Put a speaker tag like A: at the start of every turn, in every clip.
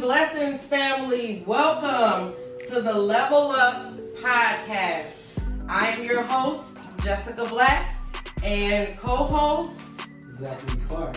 A: Blessings, family. Welcome to the LevelUp podcast. I am your host, Jessika Black, and co-host,
B: Zachary Clark.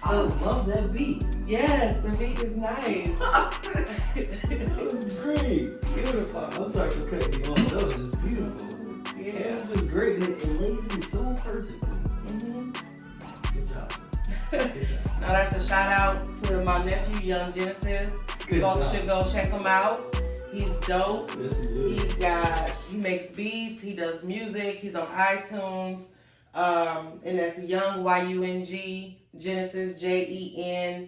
B: I love that beat.
A: Yes, the beat is nice.
B: That was great.
A: Beautiful.
B: I'm sorry for cutting you off. That was just beautiful.
A: Yeah.
B: It was just great. It lays it so perfectly.
A: Mm-hmm.
B: Good job. Good job.
A: Now that's a shout out to my nephew, Young Genesis.
B: Good
A: Folks
B: job.
A: should go check him out. He's dope.
B: Yes, he is.
A: He makes beats, he does music, he's on iTunes. And that's Young YUNG Genesis JENESIS.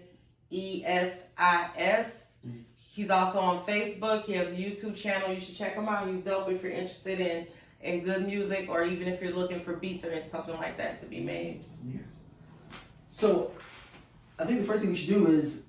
A: He's also on Facebook. He has a YouTube channel. You should check him out. He's dope if you're interested in good music, or even if you're looking for beats or something like that to be made.
B: So, I think the first thing we should do is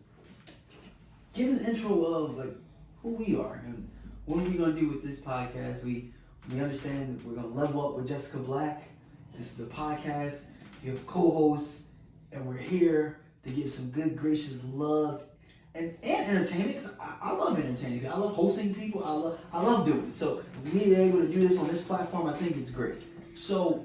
B: give an intro of like who we are and what we're gonna do with this podcast. We understand that we're gonna level up with Jessika Black. This is a podcast. You have co-hosts, and we're here to give some good, gracious love and entertainment. 'Cause I love entertaining people. I love hosting people. I love doing it. So me being able to do this on this platform, I think it's great. So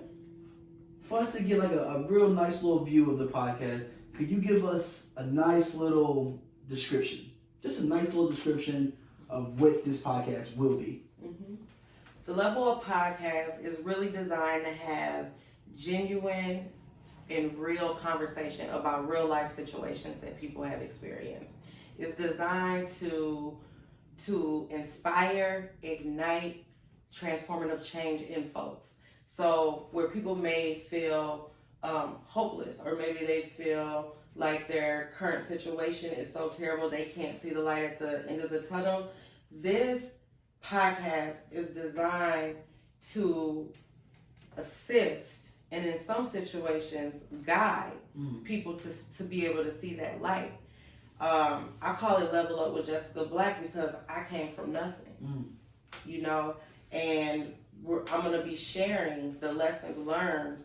B: for us to get like a real nice little view of the podcast, could you give us a nice little description? Just a nice little description of what this podcast will be.
A: Mm-hmm. The Level Up podcast is really designed to have genuine and real conversation about real life situations that people have experienced. It's designed to inspire, ignite, transformative change in folks. So where people may feel hopeless, or maybe they feel like their current situation is so terrible they can't see the light at the end of the tunnel, this podcast is designed to assist and in some situations guide people to be able to see that light. I call it Level Up with Jessika Black because I came from nothing, and I'm going to be sharing the lessons learned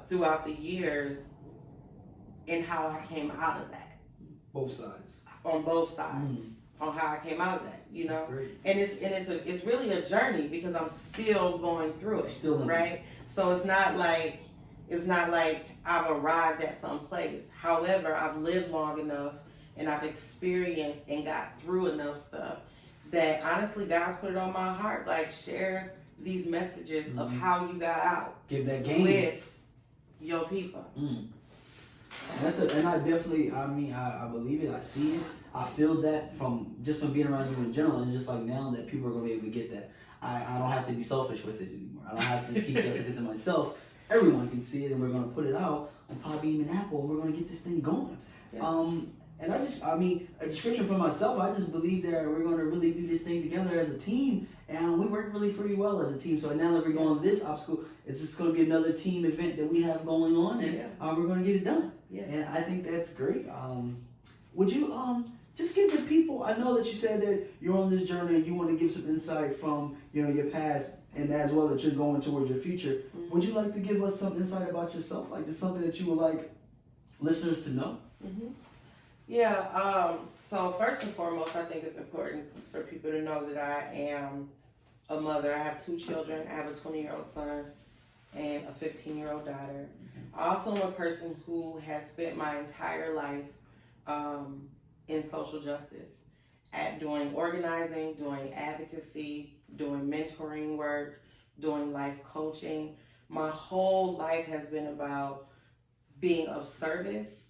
A: throughout the years and how I came out of that.
B: Both sides.
A: On both sides. On how I came out of that,
B: That's great.
A: and it's really a journey because I'm still going through it,
B: Still
A: right? So it's not like I've arrived at some place. However, I've lived long enough and I've experienced and got through enough stuff that honestly, God's put it on my heart. Like, share these messages of how you got out.
B: Give that game
A: with your people.
B: And I definitely, I believe it. I see it. I feel that from being around you in general. It's just like now that people are going to be able to get that. I don't have to be selfish with it anymore. I don't have to keep Jessica to myself. Everyone can see it, and we're going to put it out on Podbean and Apple, and we're going to get this thing going. Yeah. And a description for myself, I just believe that we're going to really do this thing together as a team, and we work really pretty well as a team. So now that we're going this obstacle, it's just going to be another team event that we have going on, and we're going to get it done.
A: Yes.
B: And I think that's great. Would you just give the people, I know that you said that you're on this journey and you want to give some insight from your past and as well that you're going towards your future. Mm-hmm. Would you like to give us some insight about yourself, like just something that you would like listeners to know?
A: Mm-hmm. Yeah, so first and foremost, I think it's important for people to know that I am a mother. I have 2 children. I have a 20-year-old son and a 15-year-old daughter. I also am a person who has spent my entire life in social justice, at doing organizing, doing advocacy, doing mentoring work, doing life coaching. My whole life has been about being of service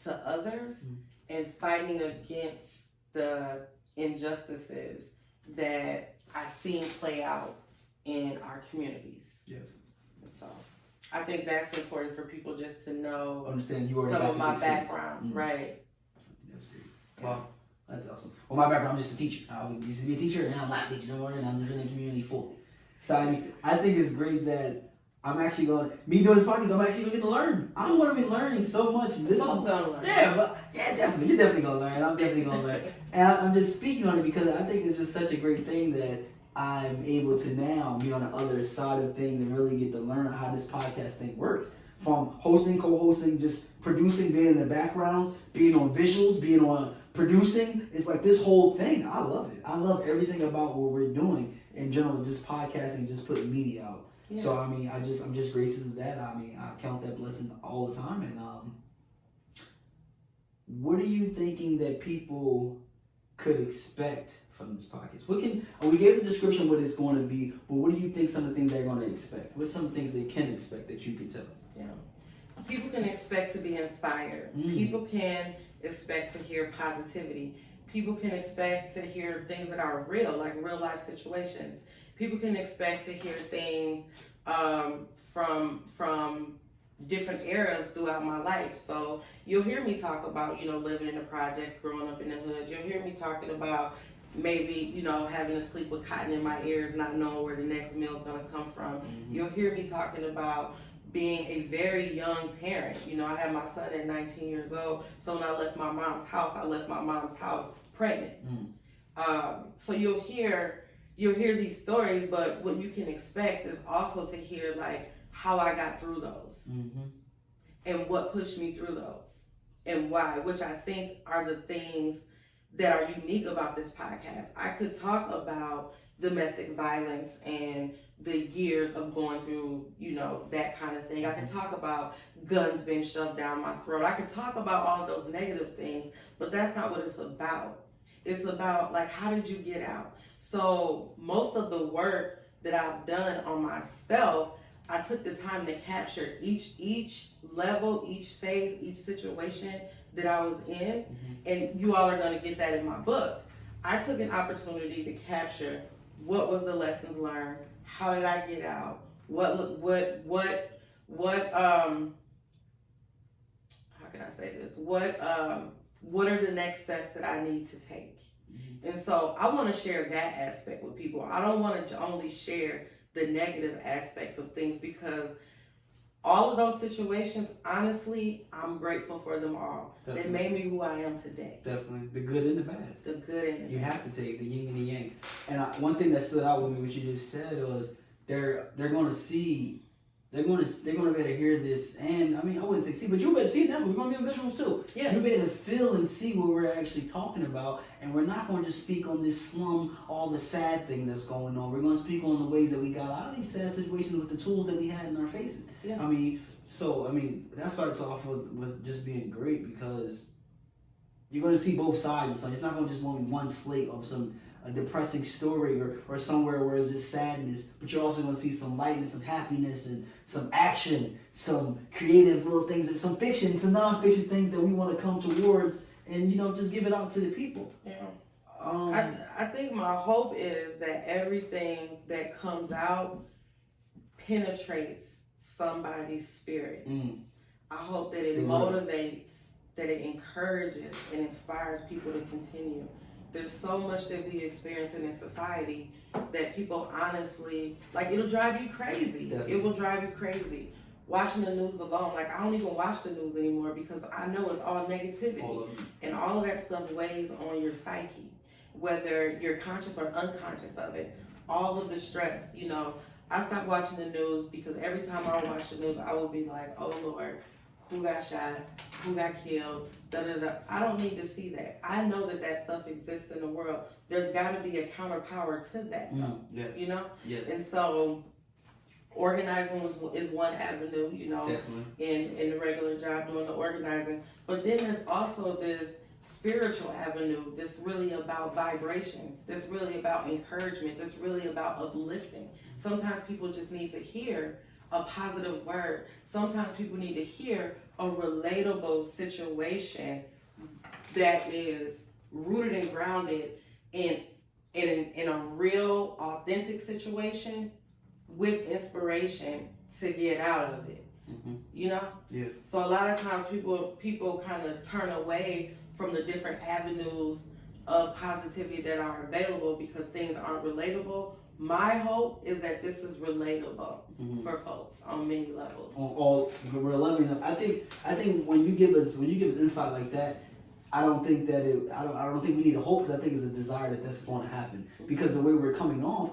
A: to others and fighting against the injustices that I've seen play out in our communities.
B: Yes.
A: So I think that's important for people just to know.
B: Understand you are
A: some of my background, right?
B: That's great. Well, that's awesome. Well, my background, I'm just a teacher. I used to be a teacher, and now I'm not a teacher no more, and I'm just in the community fully. So I think it's great that I'm actually doing this podcast, I'm actually going to get to learn. I'm going to be learning so much. This
A: I'm going to learn.
B: Definitely. You're definitely going to learn. I'm definitely going to learn. And I'm just speaking on it because I think it's just such a great thing that I'm able to now be on the other side of things and really get to learn how this podcast thing works. From hosting, co-hosting, just producing, being in the backgrounds, being on visuals, being on producing. It's like this whole thing. I love it. I love everything about what we're doing in general, just podcasting, just putting media out. Yeah. So I mean, I'm just gracious of that. I mean, I count that blessing all the time. And what are you thinking that people could expect from this podcast? We gave the description of what it's going to be, but what do you think some of the things they're going to expect? What are some things they can expect that you can tell?
A: Yeah. People can expect to be inspired. People can expect to hear positivity. People can expect to hear things that are real, like real life situations. People can expect to hear things from different eras throughout my life. So you'll hear me talk about, living in the projects, growing up in the hood. You'll hear me talking about maybe, having to sleep with cotton in my ears, not knowing where the next meal is going to come from. You'll hear me talking about being a very young parent. I had my son at 19 years old. So when I left my mom's house pregnant. So you'll hear these stories, but what you can expect is also to hear like how I got through those and what pushed me through those and why, which I think are the things that are unique about this podcast. I could talk about domestic violence and the years of going through, that kind of thing. I could talk about guns being shoved down my throat. I could talk about all of those negative things, but that's not what it's about. It's about like, how did you get out? So most of the work that I've done on myself, I took the time to capture each level, each phase, each situation that I was in, and you all are going to get that in my book. I took an opportunity to capture what was the lessons learned, how did I get out, how can I say this? What are the next steps that I need to take? And so I want to share that aspect with people. I don't want to only share the negative aspects of things, because all of those situations, honestly, I'm grateful for them all. Definitely. They made me who I am today.
B: Definitely. The good and the bad.
A: The good and the bad.
B: You have to take the yin and the yang. And one thing that stood out with me, what you just said, was they're going to see, they're going to be able to hear this. And I mean, I wouldn't say see, but you better see it now. We're going to be on visuals too. Yeah. You better feel and see what we're actually talking about. And we're not going to just speak on this slum, all the sad things that's going on. We're going to speak on the ways that we got out of these sad situations with the tools that we had in our faces. Yeah. That starts off with just being great, because you're going to see both sides of something. It's not going to just be one slate of a depressing story or somewhere where it's just sadness, but you're also going to see some lightness, some happiness, and some action, some creative little things, and some fiction, some non-fiction things that we want to come towards and, just give it out to the people.
A: Yeah. I think my hope is that everything that comes out penetrates somebody's spirit. I hope that it motivates, that it encourages and inspires people to continue. There's so much that we experience in society that people honestly, like, it'll drive you crazy. Definitely. It will drive you crazy. Watching the news alone, like, I don't even watch the news anymore, because I know it's all negativity. And all of that stuff weighs on your psyche, whether you're conscious or unconscious of it. All of the stress, I stopped watching the news because every time I would watch the news, I would be like, oh Lord, who got shot, who got killed, da-da-da. I don't need to see that. I know that stuff exists in the world. There's got to be a counterpower to that, though.
B: Yes. Yes.
A: And so organizing is one avenue,
B: Definitely.
A: in the regular job doing the organizing. But then there's also this spiritual avenue that's really about vibrations, that's really about encouragement, that's really about uplifting. Sometimes people just need to hear a positive word. Sometimes people need to hear a relatable situation that is rooted and grounded in a real, authentic situation with inspiration to get out of it. Yeah. So a lot of times people kind of turn away from the different avenues of positivity that are available because things aren't relatable. My hope is that this is relatable for folks on many levels.
B: On all we're loving them. I think when you give us insight like that, I don't think we need a hope, because I think it's a desire that that's going to happen. Because the way we're coming on,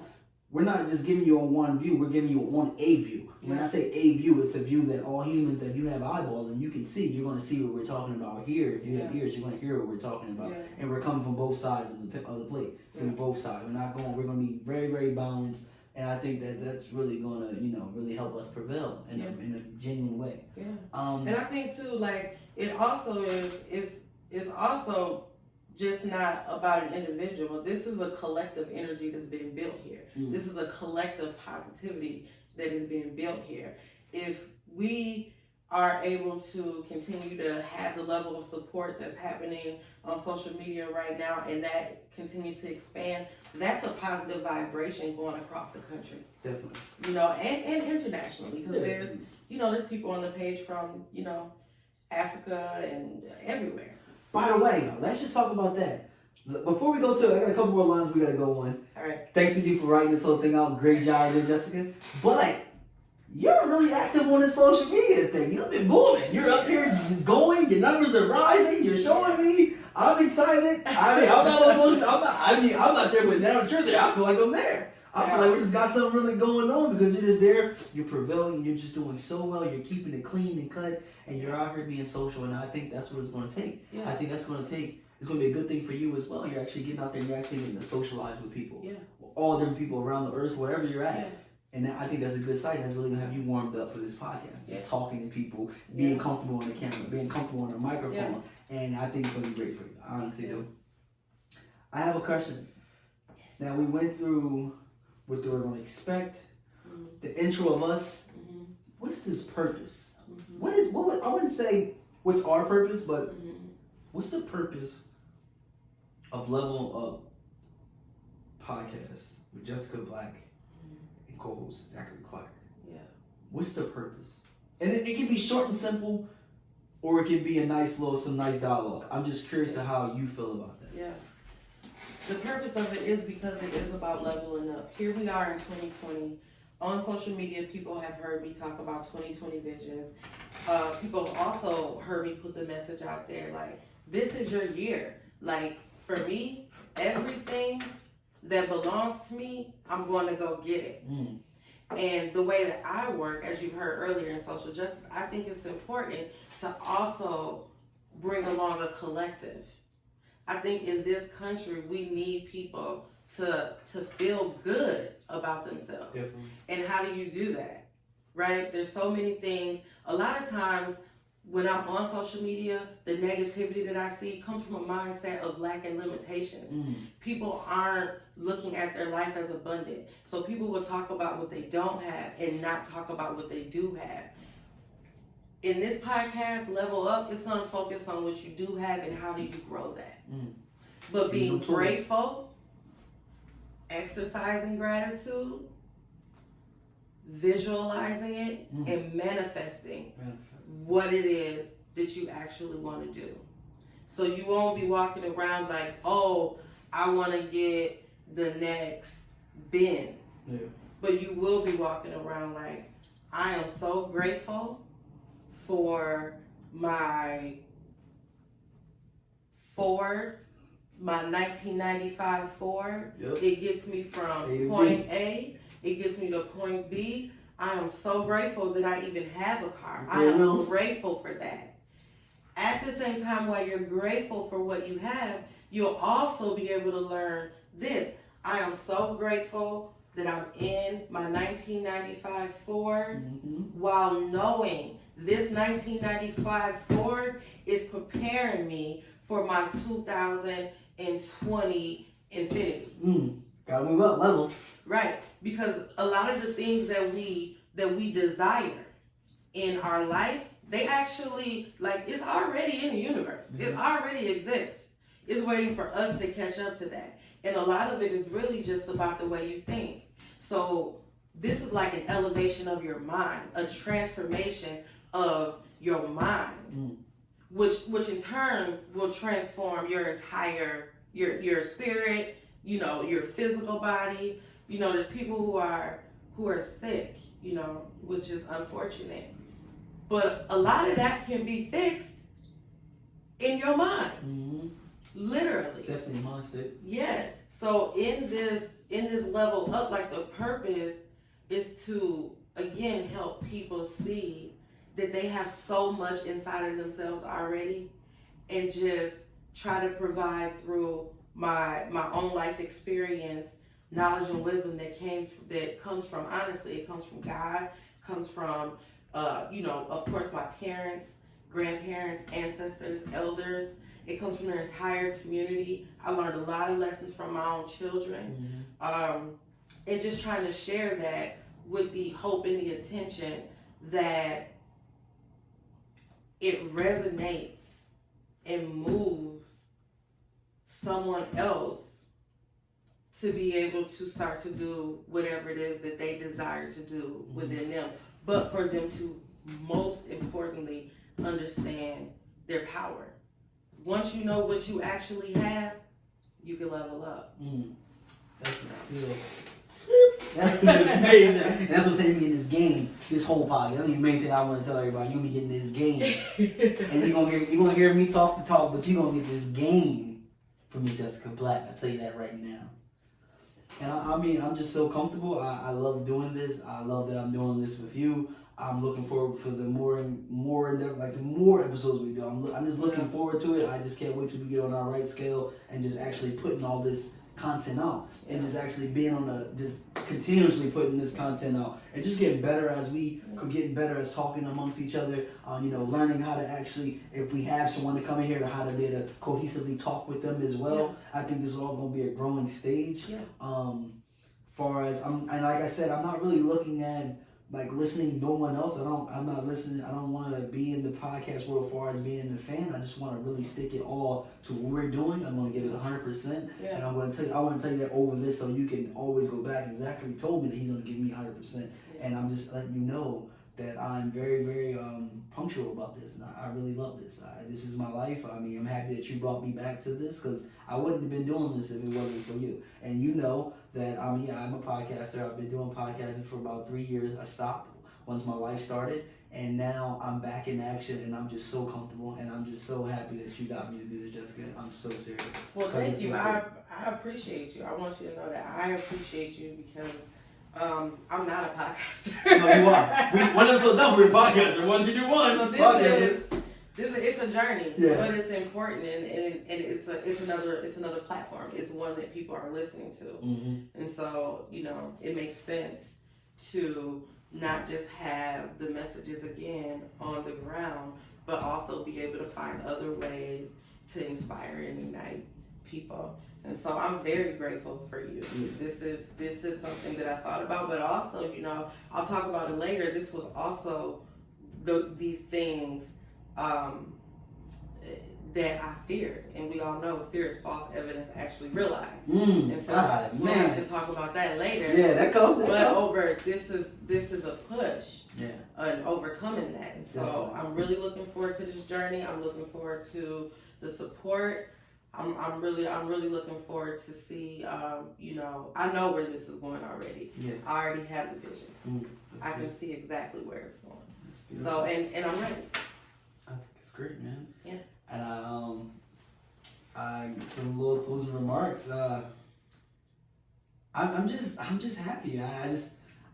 B: we're not just giving you a one view, we're giving you on a view. When I say a view, it's a view that all humans, if you have eyeballs and you can see, you're going to see what we're talking about here. If you have ears, you're going to hear what we're talking about. And we're coming from both sides of the plate. So both sides. We're going to be very, very balanced. And I think that that's really going to, really help us prevail in a genuine way.
A: Yeah. And I think too, like, it also it's also just not about an individual. This is a collective energy that's being built here. This is a collective positivity that is being built here. If we are able to continue to have the level of support that's happening on social media right now, and that continues to expand, that's a positive vibration going across the country.
B: Definitely.
A: And internationally, because there's people on the page from, Africa and everywhere.
B: By the way, let's just talk about that. Before we go to, I got a couple more lines we got to go on.
A: All right.
B: Thanks to you for writing this whole thing out. Great job there, Jessica. But you're really active on this social media thing. You've been booming. You're up here, you're just going. Your numbers are rising. You're showing me. I'm excited. I'm not on social. I'm not there, but now you're there. I feel like I'm there. I feel like we just got something really going on because you're just there. You're prevailing. You're just doing so well. You're keeping it clean and cut, and you're out here being social. And I think that's what it's going to take.
A: Yeah.
B: I think that's going to take. It's going to be a good thing for you as well. You're actually getting out there and you're actually getting to socialize with people.
A: Yeah.
B: All different people around the earth, wherever you're at.
A: Yeah.
B: And I think that's a good sign. That's really going to have you warmed up for this podcast. Just talking to people, being comfortable on the camera, being comfortable on the microphone. Yeah. And I think it's going to be great for you. I honestly do. I have a question. Yes. Now, we went through what they were going to expect, the intro of us. What's this purpose? I wouldn't say what's our purpose, but what's the purpose of Level Up podcast with Jessika Black and co-host Zachary Clark?
A: Yeah.
B: What's the purpose? And it can be short and simple, or it can be some nice dialogue. I'm just curious of how you feel about that.
A: Yeah. The purpose of it is because it is about leveling up. Here we are in 2020. On social media, people have heard me talk about 2020 visions. People have also heard me put the message out there, like, this is your year. Like, for me, everything that belongs to me, I'm going to go get it. And the way that I work, as you've heard earlier in social justice, I think it's important to also bring along a collective. I think in this country, we need people to feel good about themselves.
B: Definitely.
A: And how do you do that? Right? There's so many things. A lot of times when I'm on social media, the negativity that I see comes from a mindset of lack and limitations. People aren't looking at their life as abundant. So people will talk about what they don't have and not talk about what they do have. In this podcast, Level Up, it's going to focus on what you do have and how do you grow that. But being grateful, exercising gratitude, visualizing it, and manifesting what it is that you actually want to do. So you won't be walking around like, oh, I want to get the next Benz. Yeah. But you will be walking around like, I am so grateful for my Ford, my 1995 Ford. Yep. It gets me from point A, it gets me to point B. I am so grateful that I even have a car. I am grateful for that. At the same time, while you're grateful for what you have, you'll also be able to learn this. I am so grateful that I'm in my 1995 Ford while knowing this 1995 Ford is preparing me for my 2020 Infinity.
B: Gotta move up levels.
A: Right, because a lot of the things that we desire in our life, they actually, like, it's already in the universe. It already exists. It's waiting for us to catch up to that. And a lot of it is really just about the way you think. So this is like an elevation of your mind, a transformation of your mind, which in turn will transform your entire, your spirit, your physical body. There's people who are sick, which is unfortunate. But a lot of that can be fixed in your mind. Literally.
B: Definitely mindset.
A: Yes. So in this level up, like the purpose is to again help people see that they have so much inside of themselves already, and just try to provide through my own life experience, knowledge and wisdom that comes from, honestly, it comes from God, comes from of course my parents, grandparents, ancestors, elders. It comes from their entire community. I learned a lot of lessons from my own children. And just trying to share that with the hope and the intention that it resonates and moves someone else to be able to start to do whatever it is that they desire to do within them, but for them to most importantly understand their power. Once you know what you actually have, you can level up.
B: That's the skill. That's amazing. And that's what I'm saying, you get this game, this whole podcast. That's the main thing I want to tell everybody. You're going to be getting this game. And you're gonna hear me talk the talk, but you're going to get this game from Miss Jessika Black. I'll tell you that right now. And I'm just so comfortable. I love doing this. I love that I'm doing this with you. I'm looking forward for the more in-depth, like the more episodes we do. I'm just looking forward to it. I just can't wait till we get on our right scale and just actually putting all this content out, and just actually being just continuously putting this content out, and just getting better as we could get better as talking amongst each other. Learning how to actually, if we have someone to come in here, to how to be able to cohesively talk with them as well. I think this is all going to be a growing stage. Far as and like I said, I'm not really looking at like listening to no one else. I'm not listening. I don't want to be in the podcast world as far as being a fan. I just want to really stick it all to what we're doing. I'm going to give it 100%. And I want to tell you that over this, so you can always go back. And Zachary told me that he's going to give me 100%. And I'm just letting you know that I'm very, very punctual about this. And I really love this. This is my life. I'm happy that you brought me back to this, because I wouldn't have been doing this if it wasn't for you. And you know that I'm a podcaster. I've been doing podcasting for about 3 years. I stopped once my life started, and now I'm back in action, and I'm just so comfortable, and I'm just so happy that you got me to do this, Jessica. I'm so serious.
A: Well, thank you. I appreciate you. I want you to know that I appreciate you, because I'm not a podcaster.
B: No, you are. One episode done, we're a podcaster. Once you do one,
A: so it's a journey,
B: yeah.
A: But it's important, and it's another platform. It's one that people are listening to, and so it makes sense to not just have the messages again on the ground, but also be able to find other ways to inspire and unite people. And so I'm very grateful for you. This is something that I thought about, but also, I'll talk about it later. This was also these things that I feared, and we all know fear is false evidence actually realized. And so we'll have to talk about that later.
B: Yeah, that comes.
A: This is a push. And overcoming that. And so definitely. I'm really looking forward to this journey. I'm looking forward to the support. I'm really looking forward to see. I know where this is going already. Yeah. I already have the vision. I can see exactly where it's going. So and I'm ready.
B: I think it's great, man.
A: Yeah.
B: And I some little closing remarks. I'm just happy.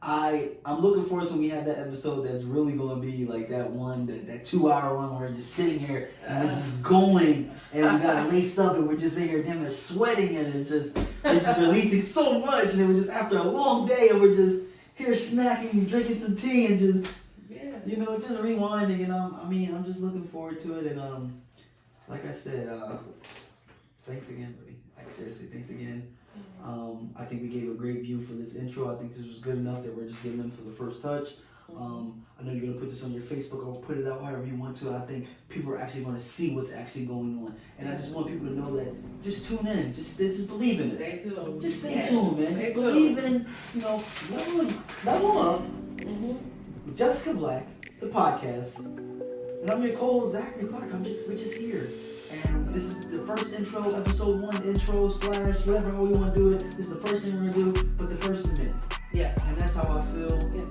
B: I'm looking forward to when we have that episode that's really gonna be like that 2-hour one where we're just sitting here and we're just going and we got it laced up and we're just sitting here damn near sweating, and we're just releasing so much, and it was just after a long day and we're just here snacking and drinking some tea and just just rewinding, and I'm just looking forward to it, and like I said, thanks again, buddy. Like seriously, thanks again. I think we gave a great view for this intro. I think this was good enough that we're just giving them for the first touch. I know you're going to put this on your Facebook or put it out however you want to. I think people are actually going to see what's actually going on. And I just want people to know that just tune in. Just believe in us.
A: Stay tuned.
B: Just stay tuned, man. Just believe in, level up. With Jessika Black, the podcast. And I'm your co-host, Zachary Clark. We're just here. And this is the first intro, episode 1 intro / whatever how we want to do it. This is the first thing we're going to do, but the first minute.
A: Yeah.
B: And that's how I feel.
A: Yeah.